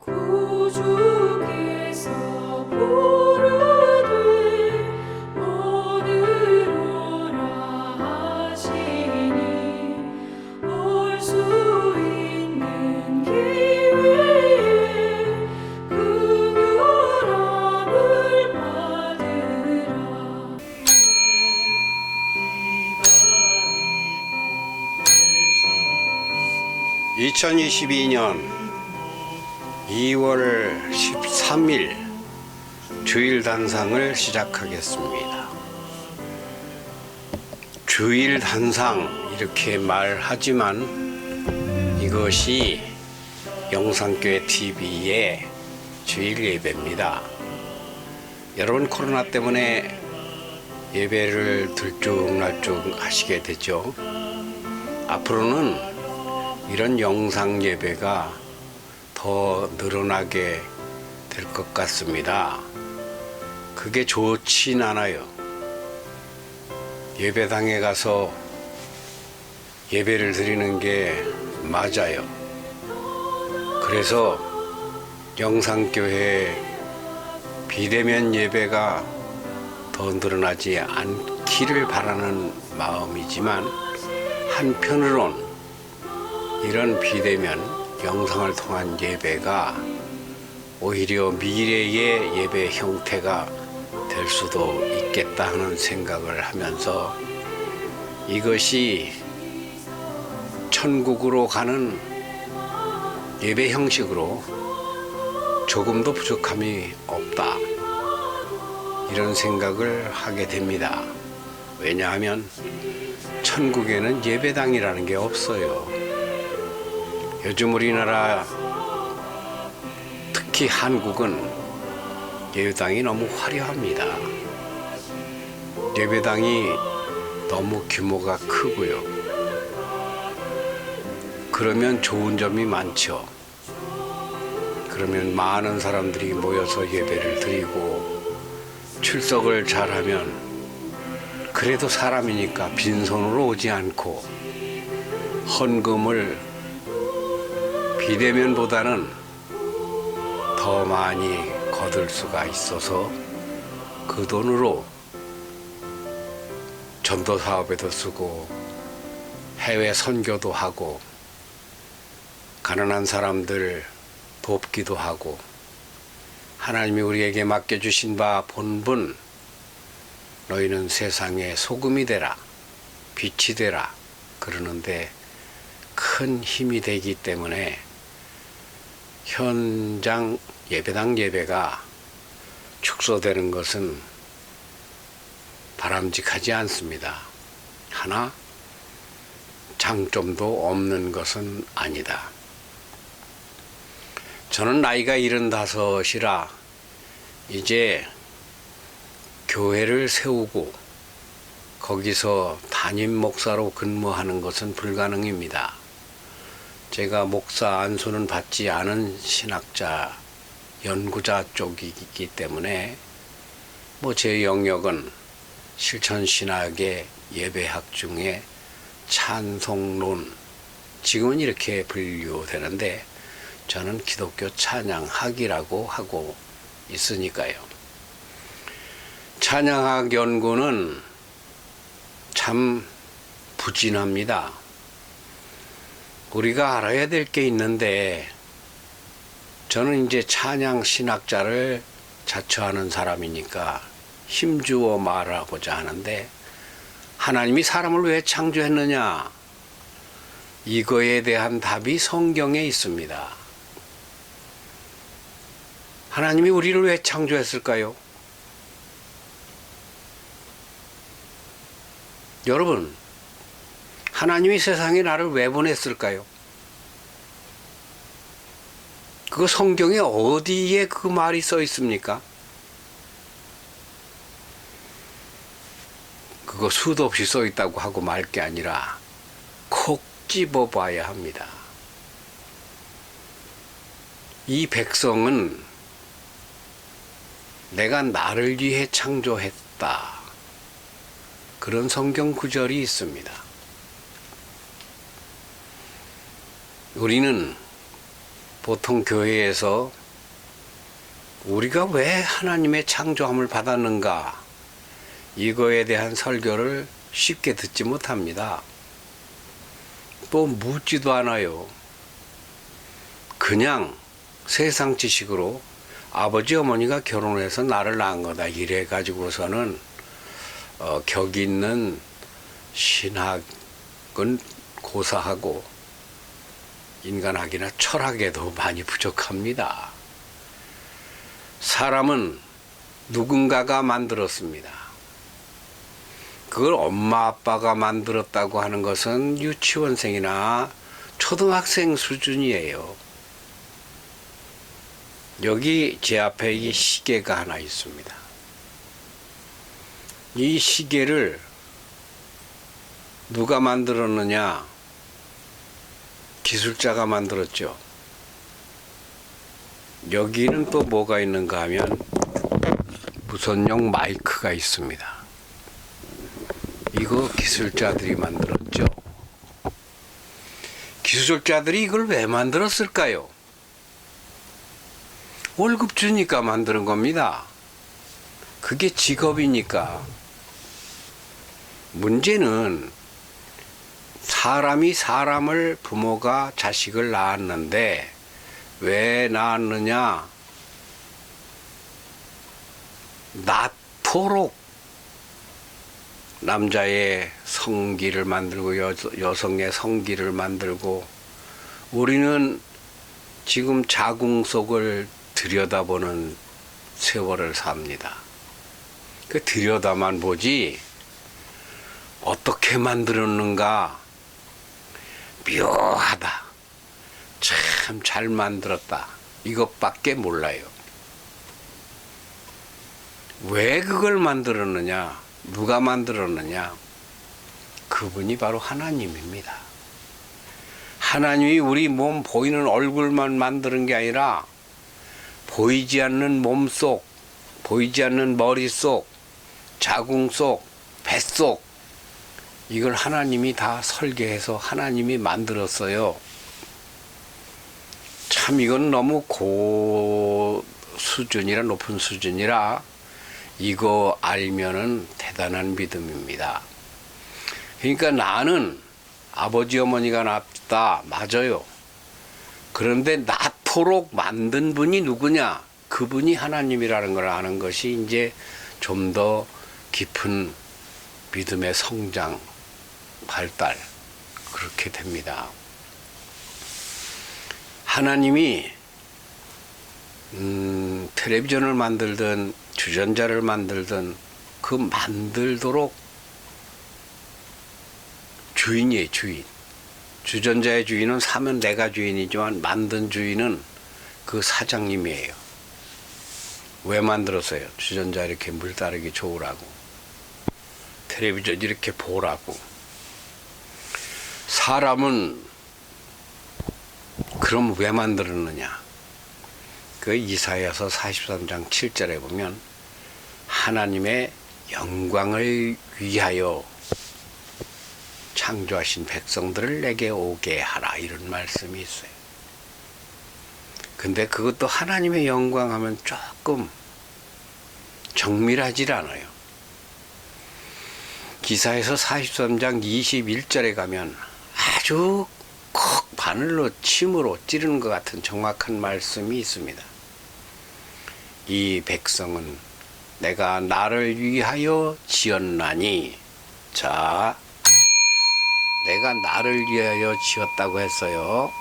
구주께서 부르되 오늘 오라 하시니 올 수 있는 기회에 긍휼함을 받으라. 2022년 2월 13일 주일 단상을 시작하겠습니다. 주일 단상 이렇게 말하지만 이것이 영상교회 TV의 주일 예배입니다. 여러분, 코로나 때문에 예배를 들쭉날쭉 하시게 되죠. 앞으로는 이런 영상 예배가 더 늘어나게 될 것 같습니다. 그게 좋진 않아요. 예배당에 가서 예배를 드리는 게 맞아요. 그래서 영상교회 비대면 예배가 더 늘어나지 않기를 바라는 마음이지만, 한편으론 이런 비대면 영상을 통한 예배가 오히려 미래의 예배 형태가 될 수도 있겠다 하는 생각을 하면서, 이것이 천국으로 가는 예배 형식으로 조금도 부족함이 없다, 이런 생각을 하게 됩니다. 왜냐하면 천국에는 예배당이라는 게 없어요. 요즘 우리나라, 특히 한국은 예배당이 너무 화려합니다. 예배당이 너무 규모가 크고요. 그러면 좋은 점이 많죠. 그러면 많은 사람들이 모여서 예배를 드리고 출석을 잘하면, 그래도 사람이니까 빈손으로 오지 않고 헌금을 비대면보다는 더 많이 거둘 수가 있어서 그 돈으로 전도 사업에도 쓰고 해외 선교도 하고 가난한 사람들 돕기도 하고, 하나님이 우리에게 맡겨주신 바 본분, 너희는 세상의 소금이 되라, 빛이 되라 그러는데 큰 힘이 되기 때문에 현장 예배당 예배가 축소되는 것은 바람직하지 않습니다. 하나, 장점도 없는 것은 아니다. 저는 나이가 75이라 이제 교회를 세우고 거기서 담임 목사로 근무하는 것은 불가능입니다. 제가 목사 안수는 받지 않은 신학자, 연구자 쪽이기 때문에 제 영역은 실천신학의 예배학 중에 찬송론, 지금은 이렇게 분류되는데 저는 기독교 찬양학이라고 하고 있으니까요. 찬양학 연구는 참 부진합니다. 우리가 알아야 될 게 있는데, 저는 이제 찬양 신학자를 자처하는 사람이니까 힘주어 말하고자 하는데, 하나님이 사람을 왜 창조했느냐? 이거에 대한 답이 성경에 있습니다. 하나님이 우리를 왜 창조했을까요? 여러분, 하나님이 세상에 나를 왜 보냈을까요? 그거 성경에 어디에 그 말이 써 있습니까? 그거 수도 없이 써 있다고 하고 말 게 아니라 콕 집어 봐야 합니다. 이 백성은 내가 나를 위해 창조했다, 그런 성경 구절이 있습니다. 우리는 보통 교회에서 우리가 왜 하나님의 창조함을 받았는가 이거에 대한 설교를 쉽게 듣지 못합니다. 또 묻지도 않아요. 그냥 세상 지식으로 아버지 어머니가 결혼해서 나를 낳은 거다 이래 가지고서는 격 있는 신학은 고사하고 인간학이나 철학에도 많이 부족합니다. 사람은 누군가가 만들었습니다. 그걸 엄마 아빠가 만들었다고 하는 것은 유치원생이나 초등학생 수준이에요. 여기 제 앞에 이 시계가 하나 있습니다. 이 시계를 누가 만들었느냐? 기술자가 만들었죠. 여기는 또 뭐가 있는가 하면 무선용 마이크가 있습니다. 이거 기술자들이 만들었죠. 기술자들이 이걸 왜 만들었을까요? 월급 주니까 만드는 겁니다. 그게 직업이니까. 문제는 사람이 사람을 부모가 자식을 낳았는데 왜 낳았느냐? 낳도록 남자의 성기를 만들고 여성의 성기를 만들고 우리는 지금 자궁 속을 들여다보는 세월을 삽니다. 그 들여다만 보지 어떻게 만들었는가 묘하다. 참 잘 만들었다. 이것밖에 몰라요. 왜 그걸 만들었느냐? 누가 만들었느냐? 그분이 바로 하나님입니다. 하나님이 우리 몸 보이는 얼굴만 만드는 게 아니라 보이지 않는 몸속, 보이지 않는 머릿속, 자궁 속, 뱃속 이걸 하나님이 다 설계해서 하나님이 만들었어요. 참 이건 너무 고수준이라 높은 수준이라 이거 알면은 대단한 믿음입니다. 그러니까 나는 아버지 어머니가 낳았다. 맞아요. 그런데 낳도록 만든 분이 누구냐? 그분이 하나님이라는 걸 아는 것이 이제 좀 더 깊은 믿음의 성장, 발달 그렇게 됩니다. 하나님이 텔레비전을 만들든 주전자를 만들든 그 만들도록 주인이에요. 주인. 주전자의 주인은 사면 내가 주인이지만 만든 주인은 그 사장님이에요. 왜 만들었어요? 주전자 이렇게 물 따르기 좋으라고, 텔레비전 이렇게 보라고. 사람은 그럼 왜 만들었느냐? 그 이사야서 43장 7절에 보면 하나님의 영광을 위하여 창조하신 백성들을 내게 오게 하라 이런 말씀이 있어요. 근데 그것도 하나님의 영광 하면 조금 정밀하지 않아요. 기사에서 43장 21절에 가면 아주 콕 바늘로 침으로 찌르는 것 같은 정확한 말씀이 있습니다. 이 백성은 내가 나를 위하여 지었나니. 자, 내가 나를 위하여 지었다고 했어요.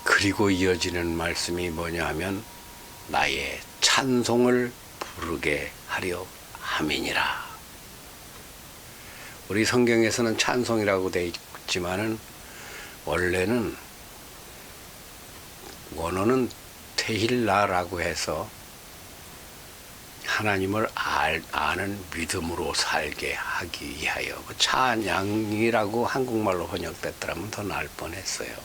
그리고 이어지는 말씀이 뭐냐 하면 나의 찬송을 부르게 하려 함이니라. 우리 성경에서는 찬송이라고 되어 있지만은 원래는 원어는 테힐라라고 해서 하나님을 아는 믿음으로 살게 하기 위하여, 찬양이라고 한국말로 번역됐더라면 더 나을 뻔했어요.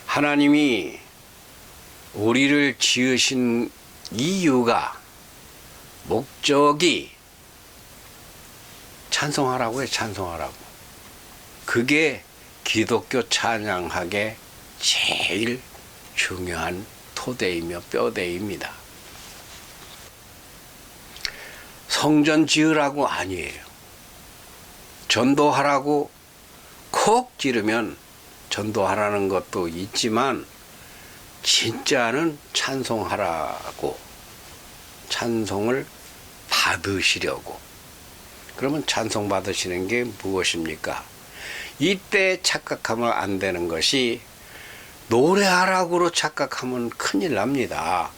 하나님이 우리를 지으신 이유가, 목적이 찬송하라고 해요. 찬송하라고. 그게 기독교 찬양학의 제일 중요한 토대이며 뼈대입니다. 성전 지으라고 아니에요. 전도하라고 콕 지르면 전도하라는 것도 있지만 진짜는 찬송하라고, 찬송을 받으시려고. 그러면 찬송 받으시는 게 무엇입니까? 이때 착각하면 안 되는 것이 노래하라고로 착각하면 큰일 납니다.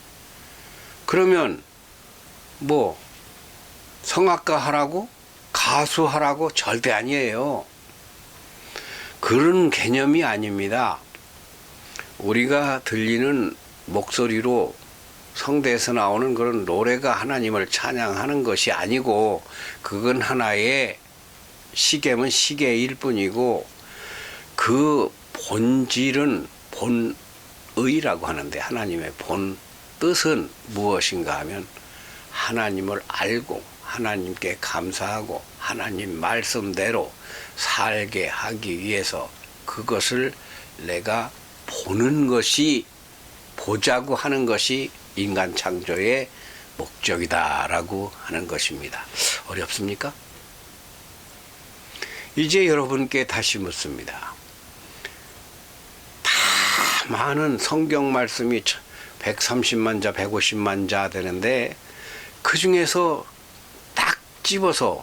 그러면 뭐 성악가 하라고? 가수 하라고? 절대 아니에요. 그런 개념이 아닙니다. 우리가 들리는 목소리로 성대에서 나오는 그런 노래가 하나님을 찬양하는 것이 아니고, 그건 하나의 시계면 시계일 뿐이고, 그 본질은 본의라고 하는데, 하나님의 본 뜻은 무엇인가 하면 하나님을 알고 하나님께 감사하고 하나님 말씀대로 살게 하기 위해서 그것을 내가 보는 것이, 보자고 하는 것이 인간 창조의 목적이다라고 하는 것입니다. 어렵습니까? 이제 여러분께 다시 묻습니다. 다 많은 성경 말씀이 130만 자, 150만 자 되는데, 그 중에서 딱 집어서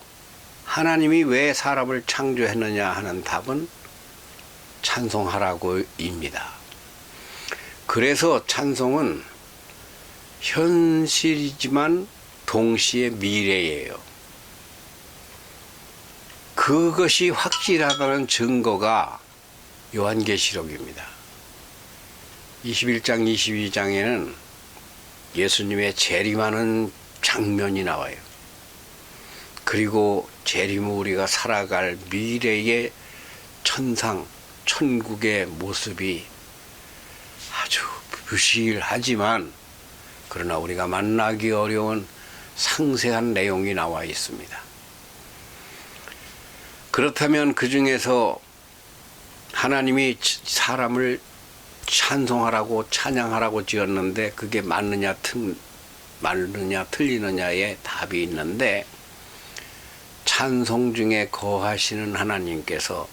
하나님이 왜 사람을 창조했느냐 하는 답은 찬송하라고입니다. 그래서 찬송은 현실이지만 동시에 미래예요. 그것이 확실하다는 증거가 요한계시록입니다. 21장, 22장에는 예수님의 재림하는 장면이 나와요. 그리고 재림 후 우리가 살아갈 미래의 천상, 천국의 모습이 아주 부실하지만 그러나 우리가 만나기 어려운 상세한 내용이 나와 있습니다. 그렇다면 그 중에서 하나님이 사람을 찬송하라고 찬양하라고 지었는데 그게 맞느냐 틀리느냐의 답이 있는데, 찬송 중에 거하시는 하나님께서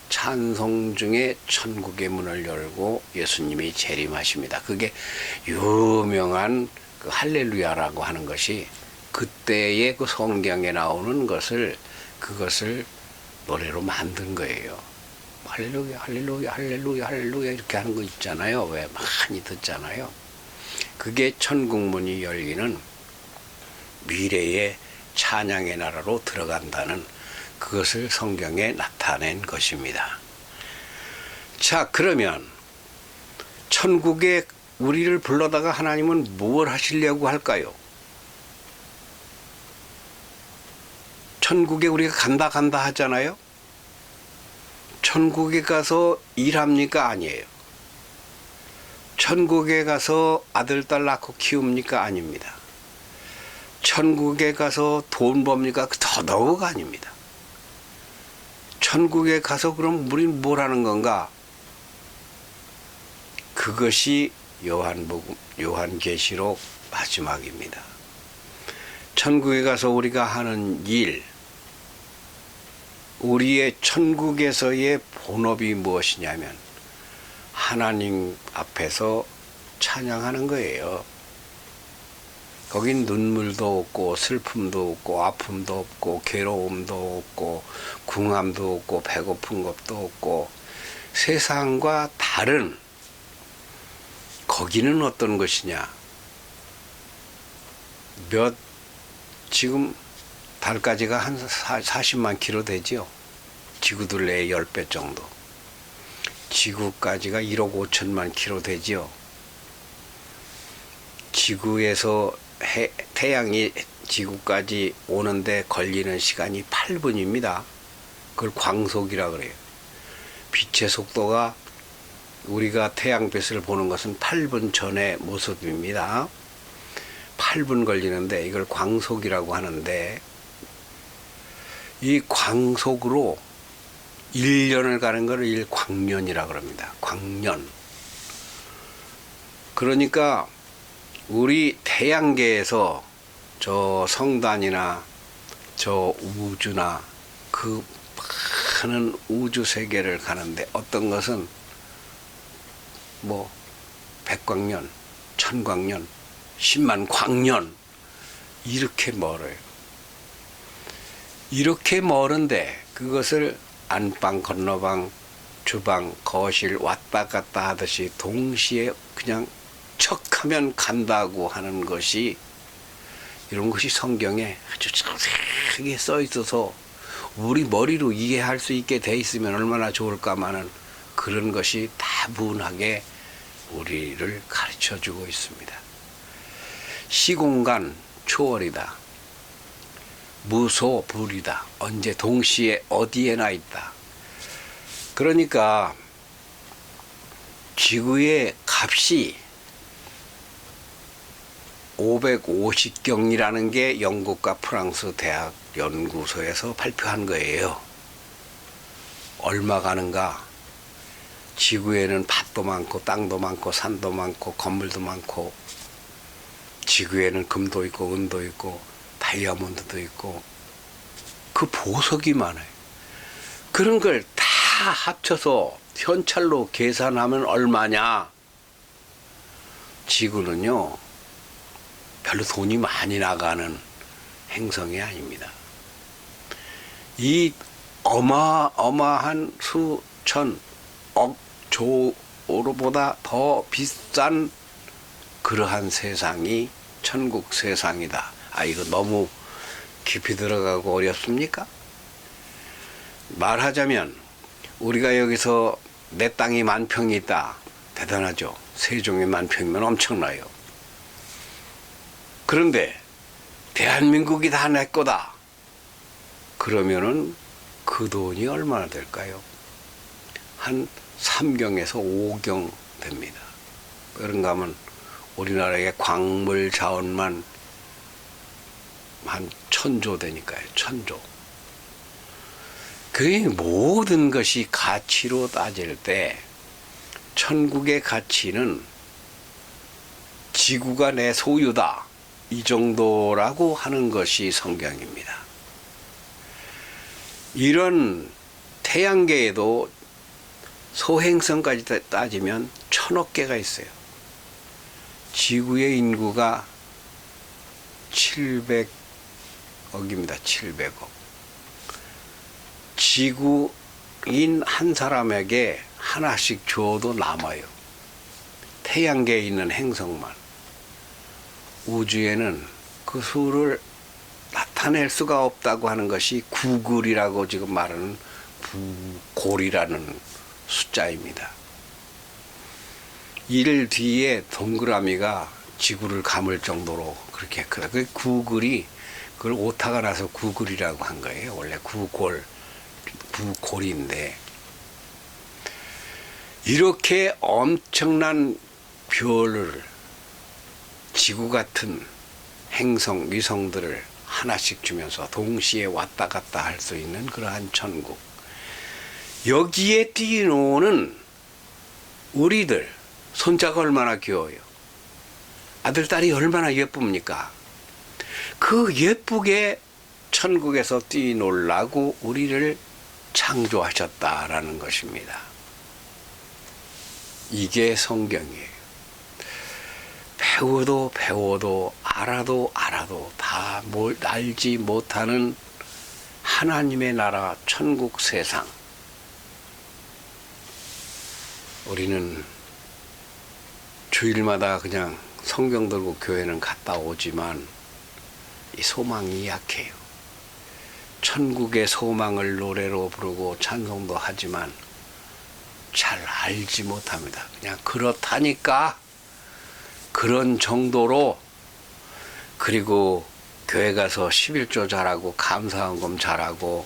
찬송 중에 천국의 문을 열고 예수님이 재림하십니다. 그게 유명한 그 할렐루야라고 하는 것이 그때의 그 성경에 나오는 그것을 노래로 만든 거예요. 할렐루야, 할렐루야, 할렐루야, 할렐루야 이렇게 하는 거 있잖아요. 왜 많이 듣잖아요. 그게 천국문이 열리는 미래의 찬양의 나라로 들어간다는 그것을 성경에 나타낸 것입니다. 자, 그러면 천국에 우리를 불러다가 하나님은 무엇을 하시려고 할까요? 천국에 우리가 간다 하잖아요. 천국에 가서 일합니까? 아니에요. 천국에 가서 아들, 딸 낳고 키웁니까? 아닙니다. 천국에 가서 돈 법니까? 더더욱 아닙니다. 천국에 가서 그럼 우리는 뭘 하는 건가? 그것이 요한계시록 마지막입니다. 천국에 가서 우리가 하는 일, 우리의 천국에서의 본업이 무엇이냐면 하나님 앞에서 찬양하는 거예요. 거긴 눈물도 없고 슬픔도 없고 아픔도 없고 괴로움도 없고 궁함도 없고 배고픈 것도 없고 세상과 다른, 거기는 어떤 것이냐, 지금 달까지가 한 40만 킬로 되죠. 지구둘레의 10배 정도. 지구까지가 1억 5천만 킬로 되죠. 지구에서 태양이 지구까지 오는데 걸리는 시간이 8분입니다. 그걸 광속이라 그래요. 빛의 속도가 우리가 태양빛을 보는 것은 8분 전의 모습입니다. 8분 걸리는데 이걸 광속이라고 하는데, 이 광속으로 1년을 가는 거를 일광년이라 그럽니다. 광년. 그러니까 우리 태양계에서 저 성단이나 저 우주나 그 많은 우주 세계를 가는데 어떤 것은 뭐 백광년, 천광년, 10만 광년 이렇게 멀어요. 이렇게 멀은데 그것을 안방, 건너방, 주방, 거실 왔다 갔다 하듯이 동시에 그냥 척하면 간다고 하는 것이 이런 것이 성경에 아주 자세하게 써 있어서 우리 머리로 이해할 수 있게 돼 있으면 얼마나 좋을까마는 그런 것이 다분하게 우리를 가르쳐 주고 있습니다. 시공간 초월이다. 무소불이다. 언제 동시에 어디에나 있다. 그러니까 지구의 값이 550경이라는 게 영국과 프랑스 대학 연구소에서 발표한 거예요. 얼마 가는가? 지구에는 밭도 많고 땅도 많고 산도 많고 건물도 많고 지구에는 금도 있고 은도 있고 다이아몬드도 있고 그 보석이 많아요. 그런 걸 다 합쳐서 현찰로 계산하면 얼마냐? 지구는요 별로 돈이 많이 나가는 행성이 아닙니다. 이 어마어마한 수천 억 조로보다 더 비싼 그러한 세상이 천국 세상이다. 아, 이거 너무 깊이 들어가고 어렵습니까? 말하자면 우리가 여기서 내 땅이 10,000평이 있다. 대단하죠. 세종이 10,000평이면 엄청나요. 그런데 대한민국이 다 내 거다. 그러면은 그 돈이 얼마나 될까요? 한 3경에서 5경 됩니다. 그런가 하면 우리나라의 광물 자원만 한 1,000조 되니까요. 1,000조. 그 모든 것이 가치로 따질 때 천국의 가치는 지구가 내 소유다. 이 정도라고 하는 것이 성경입니다. 이런 태양계에도 소행성까지 따지면 1,000억 개가 있어요. 지구의 인구가 700억입니다. 700억. 지구인 한 사람에게 하나씩 줘도 남아요. 태양계에 있는 행성만. 우주에는 그 수를 나타낼 수가 없다고 하는 것이 구글이라고 지금 말하는 부골이라는 숫자입니다. 1 뒤에 동그라미가 지구를 감을 정도로 그렇게 크다. 그 구글이 그걸 오타가 나서 구글이라고 한 거예요. 원래 구골인데 이렇게 엄청난 별을 지구 같은 행성, 위성들을 하나씩 주면서 동시에 왔다 갔다 할 수 있는 그러한 천국. 여기에 뛰노는 우리들 손자가 얼마나 귀여워요. 아들, 딸이 얼마나 예쁩니까? 그 예쁘게 천국에서 뛰놀라고 우리를 창조하셨다라는 것입니다. 이게 성경이에요. 배워도 알아도 다 뭘 알지 못하는 하나님의 나라 천국 세상. 우리는 주일마다 그냥 성경 들고 교회는 갔다 오지만 이 소망이 약해요. 천국의 소망을 노래로 부르고 찬송도 하지만 잘 알지 못합니다. 그냥 그렇다니까 그런 정도로. 그리고 교회 가서 11조 잘하고 감사헌금 잘하고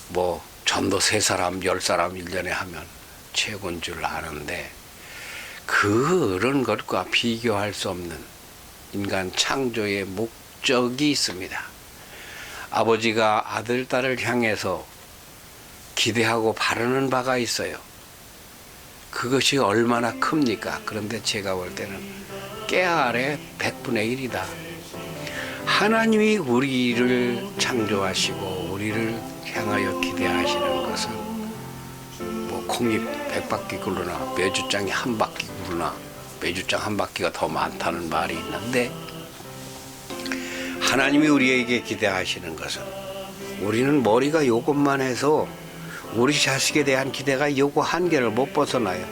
뭐 전도 3사람 10사람 1년에 하면 최고인 줄 아는데 그런 것과 비교할 수 없는 인간 창조의 목적이 있습니다. 아버지가 아들, 딸을 향해서 기대하고 바라는 바가 있어요. 그것이 얼마나 큽니까? 그런데 제가 볼 때는 깨 아래 100분의 1이다. 하나님이 우리를 창조하시고 우리를 향하여 기대하시는 것은 뭐 콩이 100바퀴 굴르나 메주장이 한 바퀴 굴르나 메주장 한 바퀴가 더 많다는 말이 있는데, 하나님이 우리에게 기대하시는 것은 우리는 머리가 요것만 해서 우리 자식에 대한 기대가 요거 한계를 못 벗어나요.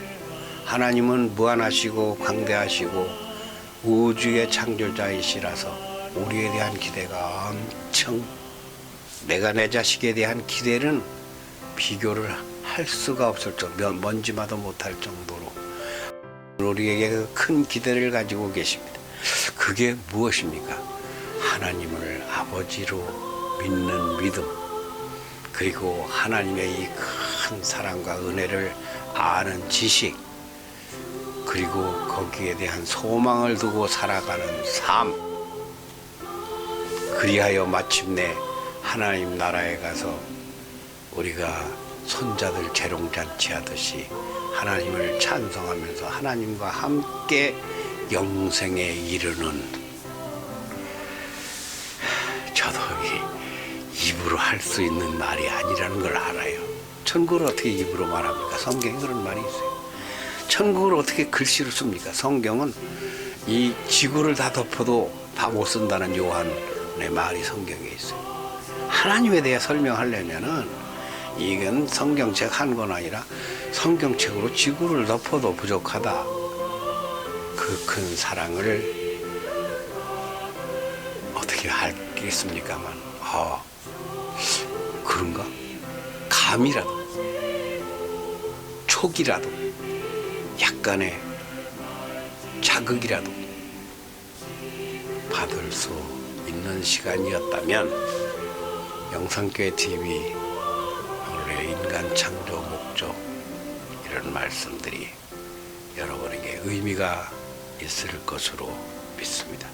하나님은 무한하시고 광대하시고 우주의 창조자이시라서 우리에 대한 기대가 엄청, 내가 내 자식에 대한 기대는 비교를 할 수가 없을 정도, 먼지마도 못할 정도로 우리에게 큰 기대를 가지고 계십니다. 그게 무엇입니까? 하나님을 아버지로 믿는 믿음, 그리고 하나님의 이 큰 사랑과 은혜를 아는 지식, 그리고 거기에 대한 소망을 두고 살아가는 삶, 그리하여 마침내 하나님 나라에 가서 우리가 손자들 재롱잔치 하듯이 하나님을 찬송하면서 하나님과 함께 영생에 이르는, 저도 입으로 할 수 있는 말이 아니라는 걸 알아요. 천국을 어떻게 입으로 말합니까? 성경에 그런 말이 있어요. 천국을 어떻게 글씨로 씁니까? 성경은 이 지구를 다 덮어도 다 못 쓴다는 요한의 말이 성경에 있어요. 하나님에 대해 설명하려면은 이건 성경책 한 권 아니라 성경책으로 지구를 덮어도 부족하다. 그 큰 사랑을 어떻게 알겠습니까만, 그런가? 감이라도, 촉이라도, 약간의 자극이라도 받을 수 있는 시간이었다면 영상교회 TV 오늘의 인간 창조 목적, 이런 말씀들이 여러분에게 의미가 있을 것으로 믿습니다.